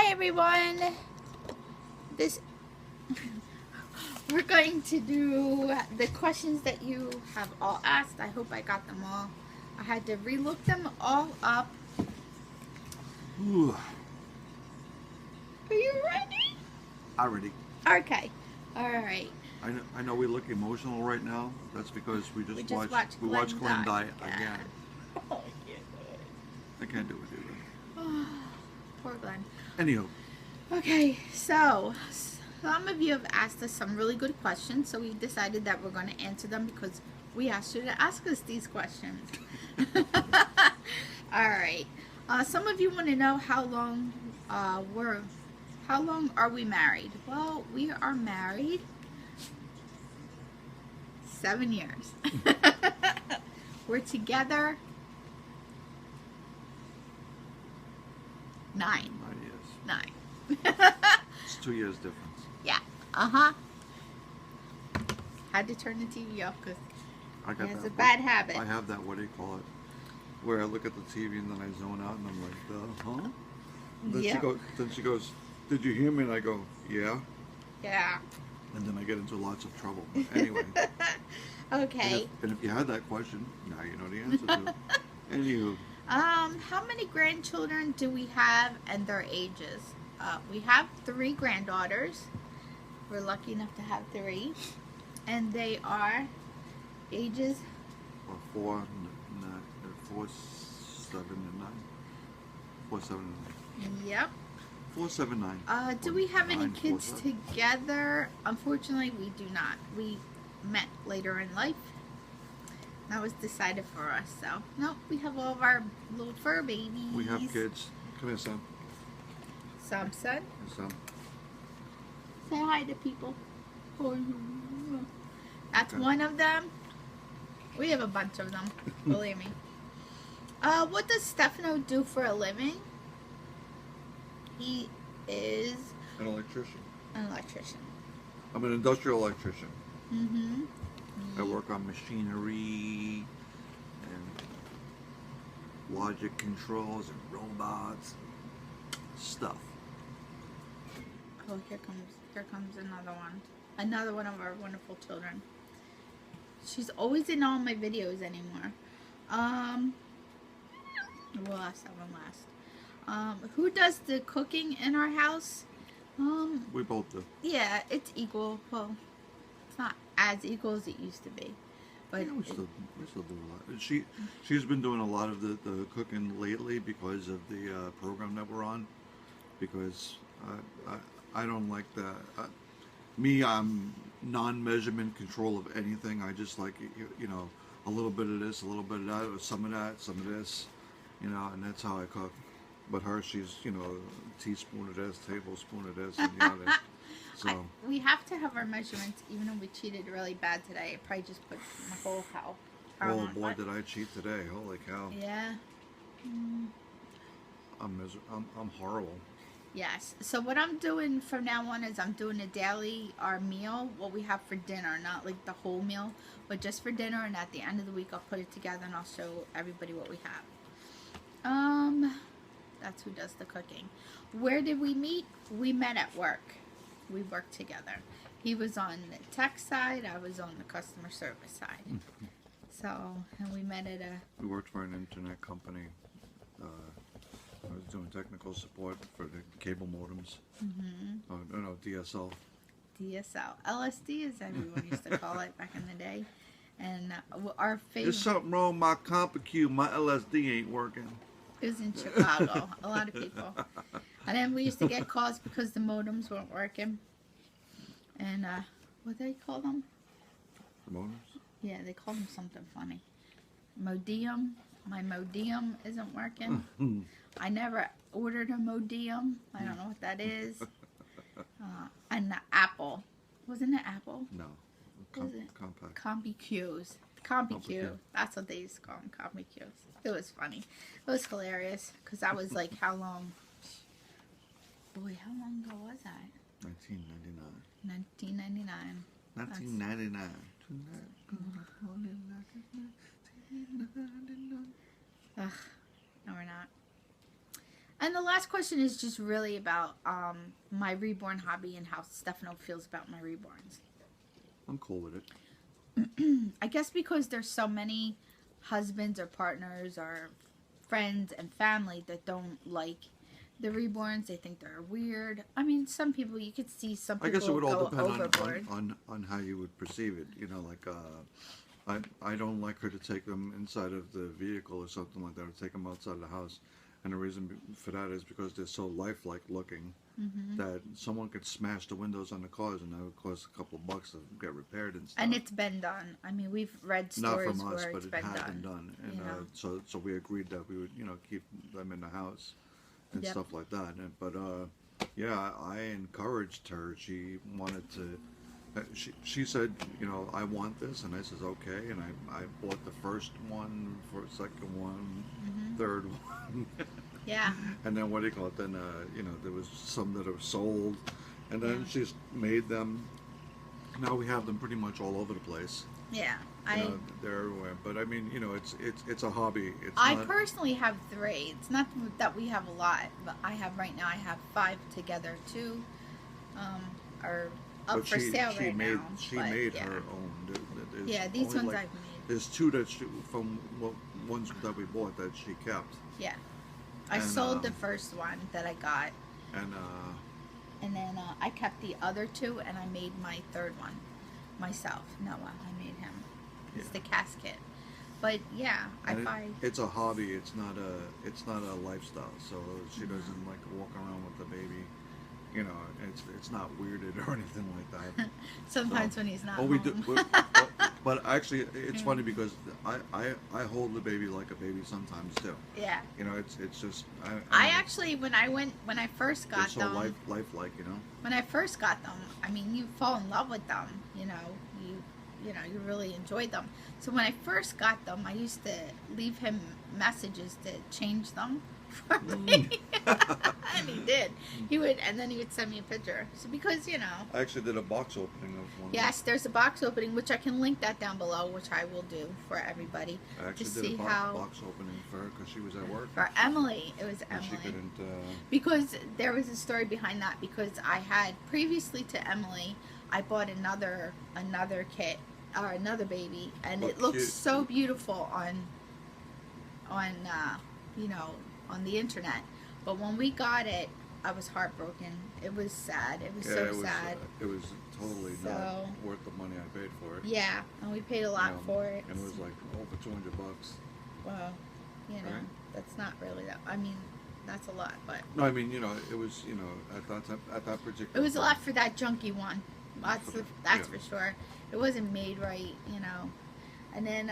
Hi everyone. This we're going to do the questions that you have all asked. I hope I got them all. I had to relook them all up. Ooh. Are you ready? I'm ready. Okay. All right. I know we look emotional right now. That's because we just watched Glenn die again. Oh, I can't do it. I can't do it either. Poor Glenn. Anywho. Okay, so some of you have asked us some really good questions, so we decided that we're going to answer them because we asked you to ask us these questions. All right. Some of you want to know how long are we married? Well, we are married 7 years. We're together 9. 9 years. 9. It's 2 years difference. Yeah. Had to turn the TV off because he has a bad habit. I have that, what do you call it? Where I look at the TV and then I zone out and I'm like, huh? Then she goes, did you hear me? And I go, yeah. Yeah. And then I get into lots of trouble. But anyway. Okay. And if you had that question, now you know the answer to it. Anywho. How many grandchildren do we have and their ages? We have 3 granddaughters. We're lucky enough to have 3. And they are ages 4, 7, and 9. 4, 7, and 9. Yep. 4, 7, 9. Do we have any 9, kids 4, 7. together? Unfortunately, we do not. We met later in life. That was decided for us. So, nope, we have all of our little fur babies. We have kids. Come here, son. Some son. Your son. Say hi to people. That's Okay. one of them. We have a bunch of them. Believe me. What does Stefano do for a living? He is An electrician. an electrician. I'm an industrial electrician. Mm-hmm. I work on machinery and logic controls and robots stuff. Oh, here comes another one. Another one of our wonderful children. She's always in all my videos anymore. We'll ask that one last. Who does the cooking in our house? We both do. Yeah, it's equal. Well, it's not as equal as it used to be. But Yeah, we still do a lot. She's been doing a lot of the cooking lately because of the program that we're on. Because I don't like that. I'm non-measurement control of anything. I just like, you know, a little bit of this, a little bit of that, or some of that, some of this, you know, and that's how I cook. But her, she's, you know, teaspoon of this, tablespoon of this, and the other. So we have to have our measurements, even though we cheated really bad today. I probably just put my whole cow. oh boy, did I cheat today! Holy cow! Yeah. I'm horrible. Yes. So what I'm doing from now on is I'm doing a daily, our meal, what we have for dinner, not like the whole meal, but just for dinner. And at the end of the week, I'll put it together and I'll show everybody what we have. That's who does the cooking. Where did we meet? We met at work. We worked together. He was on the tech side. I was on the customer service side. So, and we met at We worked for an internet company. I was doing technical support for the cable modems. Oh, no, DSL. DSL. LSD, as everyone used to call it back in the day. And our favorite... There's something wrong with my CompuQ. My LSD ain't working. It was in Chicago. A lot of people. And then we used to get calls because the modems weren't working. And, what do they call them? The modems? Yeah, they call them something funny. Modem. My modem isn't working. I never ordered a modem. I don't know what that is. And the Apple. Wasn't it Apple? No. Was it? Compact. CompuQs. CompuQ. That's what they used to call them, CompuQs. It was funny. It was hilarious because I was like, how long? Boy, how long ago was that? 1999. 1999. 1999. Ugh, no we're not. And the last last question is just really about my reborn hobby and how Stefano feels about my reborns. I'm cool with it. I guess because there's so many husbands or partners or friends and family that don't like the reborns. They think they're weird. I mean, some people, you could see some I people guess it would all go depend overboard. on how you would perceive it. You know, like I don't like her to take them inside of the vehicle or something like that, or take them outside the house. And the reason for that is because they're so lifelike looking that someone could smash the windows on the cars, and that would cost a couple of bucks to get repaired and stuff. And it's been done. I mean, we've read Not stories from us, where but it's it been had done. been done, and You know? so we agreed that we would, you know, keep them in the house and Yep. stuff like that. And, but yeah, I encouraged her. She wanted to. She said, you know, I want this, and I says okay, and I bought the first one, for second one, third one. Yeah. And then what do you call it? Then you know, there was some that are sold, and then she's made them. Now we have them pretty much all over the place. Yeah. You know, they're everywhere. But I mean, you know, it's a hobby. It's I not, personally have 3. It's not that we have a lot, but I have right now. I have 5 together. 2 are up but for sale right now. She but, made yeah. her own. There's Yeah, these only, ones like, I've made. There's 2 that from ones that we bought that she kept. Yeah. I And, sold the first one that I got, And then I kept the other 2, and I made my 3rd one myself. Noah, I made him. It's the casket. But yeah, it's a hobby. It's not a lifestyle. So she doesn't like walk around with the baby. You know, it's not weirded or anything like that. Sometimes when he's not home. We do, but actually, it's funny because I hold the baby like a baby sometimes too. Yeah. You know, it's just I actually when I first got so them, lifelike, you know. when I first got them, I mean, you fall in love with them. You know, you really enjoyed them. So when I first got them, I used to leave him messages to change them for me, and he did. He would, and then he would send me a picture. So because I actually did a box opening of one. Yes, there's a box opening, which I can link that down below, which I will do for everybody I actually to did see a how. box opening for her because she was at work. For Emily, it was And she Emily. couldn't. Because there was a story behind that. Because I had previously to Emily, I bought another kit or another baby, and it looks cute. so beautiful on on the internet. But when we got it, I was heartbroken. It was sad. It was sad. It was totally So- not worth the money I paid for it. Yeah, and we paid a lot for it. And it was like over $200. Well, Right. that's not really that. I mean, that's a lot, but No, I mean, it was, at that time, at that particular. it was a time. lot for that junky one. That's for sure. It wasn't made right, And then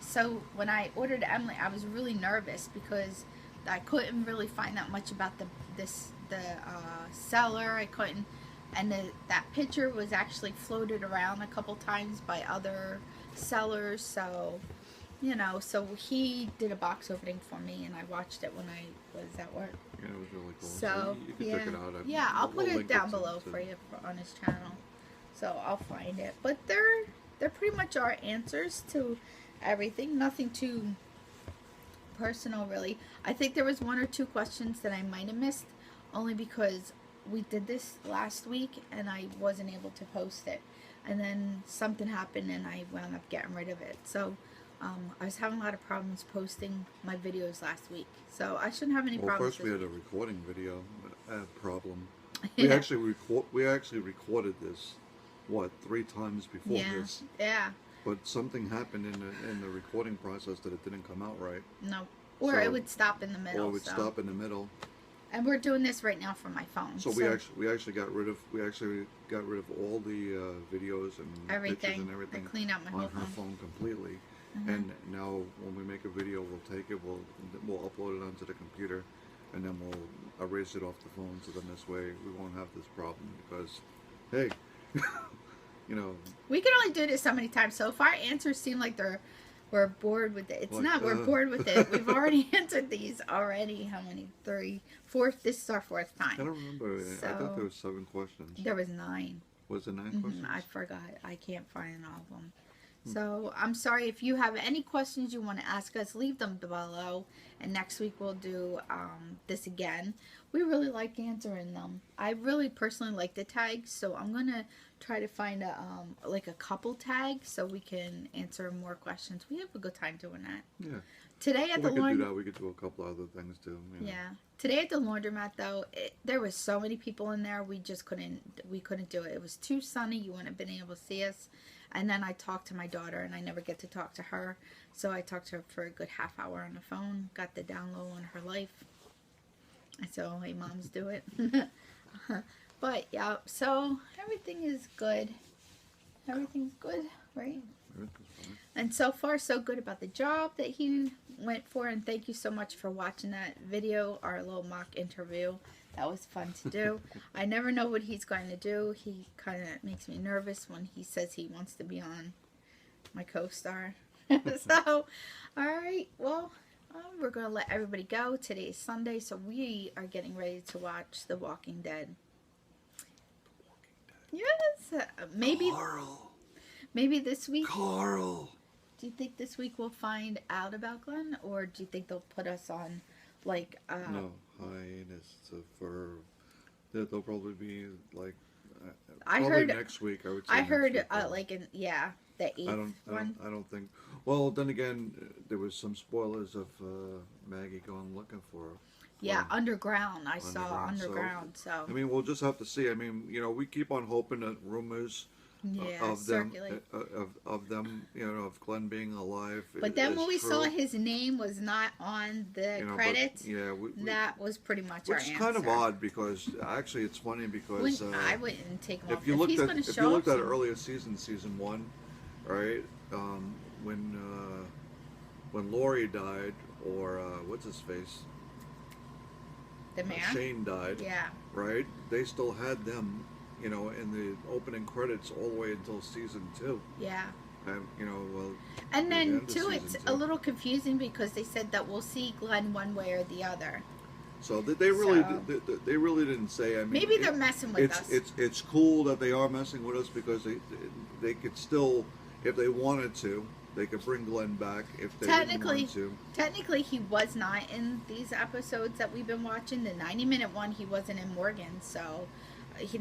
so when I ordered Emily, I was really nervous because I couldn't really find out much about the seller. I couldn't, and that picture was actually floated around a couple times by other sellers. So, so he did a box opening for me, and I watched it when I was at work. Yeah, it was really cool. So you can yeah, check it out. yeah, I'll put we'll it link down to- below to- for you on his channel, so I'll find it. But they're pretty much our answers to everything. Nothing too personal, really. I think there was 1 or 2 questions that I might have missed, only because we did this last week and I wasn't able to post it, and then something happened and I wound up getting rid of it. So I was having a lot of problems posting my videos last week, so I shouldn't have any Well, problems. first we had a recording video problem. Yeah. We actually recorded this, 3 times before this. Yeah. But something happened in the recording process that it didn't come out right. No. Or So- it would stop in the middle. Or it would so. stop in the middle. And we're doing this right now from my phone. So we actually got rid of all the videos and Everything. pictures and everything I cleaned out my on whole her phone completely. Mhm. And now when we make a video, we'll take it, we'll upload it onto the computer, and then we'll erase it off the phone. So then this way we won't have this problem because, hey, We can only do this so many times. So if our answers seem like we're bored with it, it's Like, not. We're bored with it. We've already answered these already. How many? 3, 4. This is our 4th I time. don't remember. I thought there was 7 questions. There was 9. Was it 9 questions? I forgot. I can't find all of them. So I'm sorry. If you have any questions you want to ask us, leave them below. And next week we'll do this again. We really like answering them. I really personally like the tags, so I'm gonna try to find a like a couple tag so we can answer more questions. We have a good time doing that. Yeah. Today at Well, the we could do that. We could do a couple other things too. You know. Yeah. Today at the laundromat though, there was so many people in there. We just couldn't do it. It was too sunny. You wouldn't have been able to see us. And then I talked to my daughter, and I never get to talk to her. So I talked to her for a good half hour on the phone. Got the down low on her life. I said, "Oh, hey, moms, do it." But yeah, so everything is good. Everything's good, right? And so far, so good about the job that he went for. And thank you so much for watching that video, our little mock interview. That was fun to do. I never know what he's going to do. He kind of makes me nervous when he says he wants to be on my co-star. So, all right. Well, we're going to let everybody go. Today is Sunday, so we are getting ready to watch The Walking Dead. Yes. Maybe. Carl. Maybe this week. Carl. Do you think this week we'll find out about Glenn, or do you think they'll put us on, like? No, hiatus for. They'll probably be like. I probably heard next week. I would say. I next heard week, like in the 8th one. I don't think. Well, then again, there was some spoilers of Maggie going looking for. Yeah, underground. I saw underground. So I mean, we'll just have to see. I mean, you know, we keep on hoping that rumors. Of them, of them, you know, of Glenn being alive. But then when we saw his name was not on the credits, that was pretty much our answer. Which is kind of odd because actually it's funny because I wouldn't take him off. If you looked at earlier season 1, right, when Lori died or what's his face, the man Shane died, right? They still had them. You know, in the opening credits all the way until season 2. Yeah. You know, well. And then too, it's a little confusing because they said that we'll see Glenn one way or the other. So they really didn't say. I mean, maybe they're messing with us. It's cool that they are messing with us because they could still, if they wanted to, they could bring Glenn back if they didn't want to. Technically, he was not in these episodes that we've been watching. The 90-minute one, he wasn't in Morgan, so.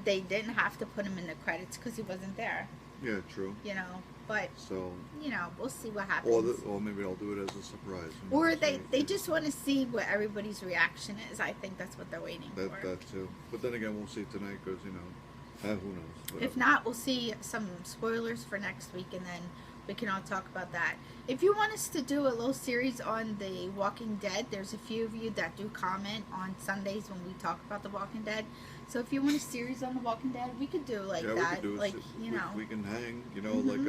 They didn't have to put him in the credits because he wasn't there. Yeah, true. You know, but so you know, we'll see what happens. Or maybe they'll do it as a surprise. Or they just want to see what everybody's reaction is. I think that's what they're waiting for. That too. But then again, we'll see tonight because you know, who knows. Whatever. If not, we'll see some spoilers for next week, and then we can all talk about that. If you want us to do a little series on The Walking Dead, there's a few of you that do comment on Sundays when we talk about The Walking Dead. So if you want a series on The Walking Dead, we could do that. We could do like, you know. We can hang, you know, like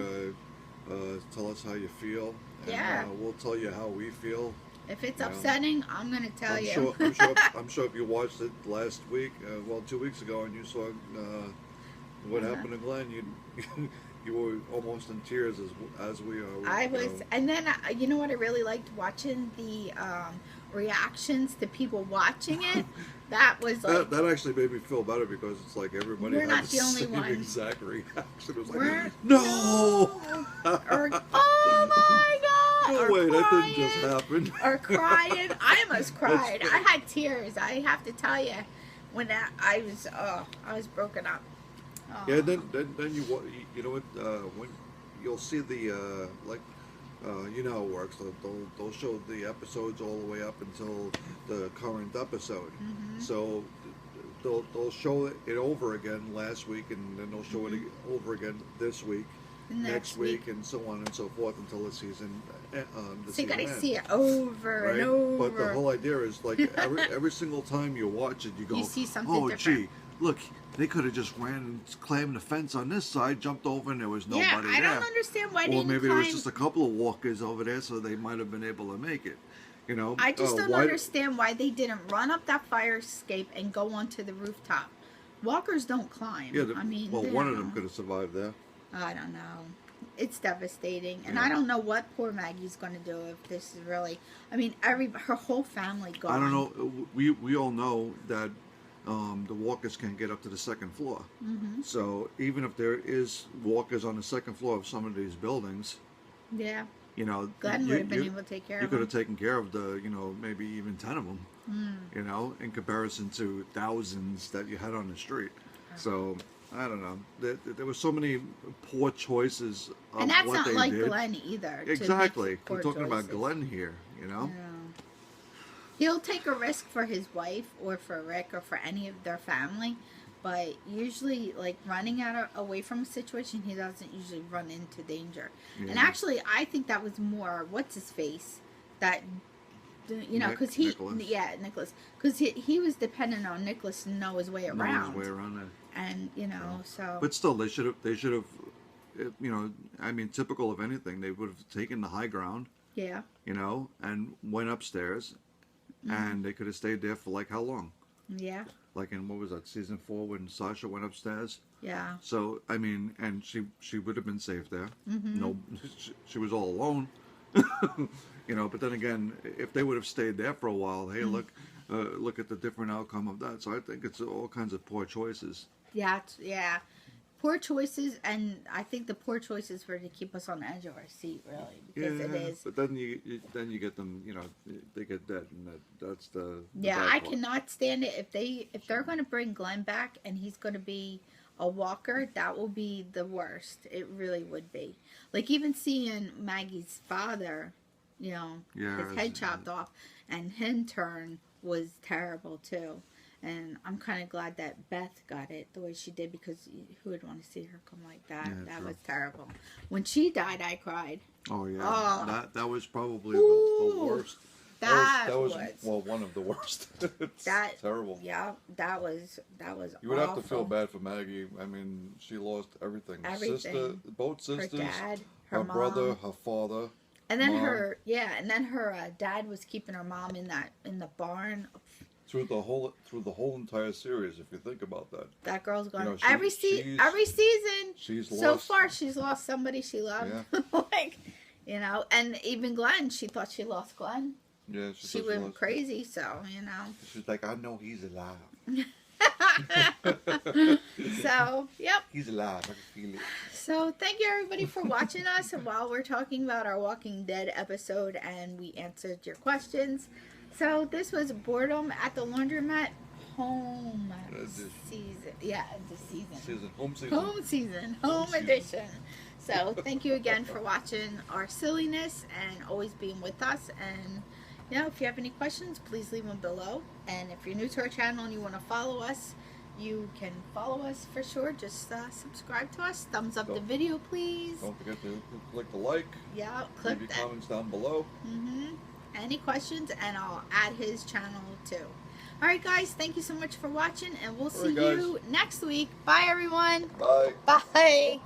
tell us how you feel. And, we'll tell you how we feel. If it's upsetting, I'm going to tell you. I'm sure if you watched it last week, 2 weeks ago, and you saw what happened to Glenn, you were almost in tears as we are. I was, and then you know what I really liked watching the reactions to people watching it. That was like that actually made me feel better because it's like everybody we're had not the the only same one. exact reaction. It was we're, like no, or oh my god, no or way, crying, that didn't just happen. Or crying. I almost cried. I had tears. I have to tell you, when I was broken up. Oh. Yeah, then you know what when you'll see the you know how it works. They'll show the episodes all the way up until the current episode. Mm-hmm. So they'll show it over again last week, and then they'll show it over again this week, next week, and so on and so forth until the season. So you gotta see it over and over. But the whole idea is like every single time you watch it, you go, you see something different. Gee, look. They could have just ran and climbed the fence on this side, jumped over, and there was nobody there. I don't understand why they didn't maybe there was just a couple of walkers over there, so they might have been able to make it. You know, I just don't understand why they didn't run up that fire escape and go onto the rooftop. Walkers don't climb. Yeah, I mean, one of them could have survived there. I don't know. It's devastating, and I don't know what poor Maggie's going to do if this is really. I mean, her whole family gone. I don't know. We all know that the walkers can't get up to the second floor. Mm-hmm. So even if there is walkers on the second floor of some of these buildings, Yeah. you know, Glenn would have been able to take care you of could him. have taken care of the, you know, maybe even 10 of them, you know, in comparison to thousands that you had on the street. So I don't know. There were so many poor choices of And that's what not they like did. Glenn either. to Exactly. make poor We're talking about choices. Glenn here, you know. Yeah. He'll take a risk for his wife or for Rick or for any of their family, but usually, like running away from a situation, he doesn't usually run into danger. Yeah. And actually, I think that was more what's his face that, you know, because Nicholas. Nicholas, because he was dependent on Nicholas to know his way Know around, his way around there. and you know, so. But still, they should have, you know, I mean, typical of anything, they would have taken the high ground, Yeah. you know, and went upstairs, and they could have stayed there for like how long? Yeah. Like in, what was that, season 4 when Sasha went upstairs? Yeah. So, I mean, and she would have been safe there. Mm-hmm. No, she was all alone. You know, but then again, if they would have stayed there for a while, hey, look at the different outcome of that. So I think it's all kinds of poor choices. Yeah. Yeah. Poor choices, and I think the poor choices were to keep us on the edge of our seat, really, because it is. But then you get them, you know, they get dead, and that's the Yeah, bad I part. cannot stand it if they're going to bring Glenn back and he's going to be a walker. That will be the worst. It really would be. Like even seeing Maggie's father, you know, Yeah, his head chopped off, and his turn was terrible too. And I'm kind of glad that Beth got it the way she did, because who would want to see her come like that? Yeah, That true. was terrible. When she died, I cried. Oh yeah, Oh. that was probably Ooh, the worst. That was was well, one of the worst. It's that terrible. Yeah, that was You would have to feel awful. bad for Maggie. I mean, she lost everything. Everything. Both Her sisters, dad, her her mom, brother, her father. and then mom. her dad was keeping her mom in the barn. Through the whole entire series, if you think about that. That girl's gone You know, every season. She's So lost. far, she's lost somebody she loved. Yeah. Like, you know, and even Glenn, she thought she lost Glenn. Yeah, She went crazy, so, you know. She's like, I know he's alive. So, yep. He's alive. I can feel it. So, thank you everybody for watching us while we're talking about our Walking Dead episode, and we answered your questions. So, this was Boredom at the Laundromat home season. Yeah, the season. Home season. Home season. Home edition. So, thank you again for watching our silliness and always being with us. And, you know, if you have any questions, please leave them below. And if you're new to our channel and you want to follow us, you can follow us for sure. Just subscribe to us. Thumbs up the video, please. Don't forget to click the like. Yeah, click Leave your that. comments down below. Any questions, and I'll add his channel too. Alright guys, thank you so much for watching, and we'll see you next week. Bye everyone. Bye. Bye.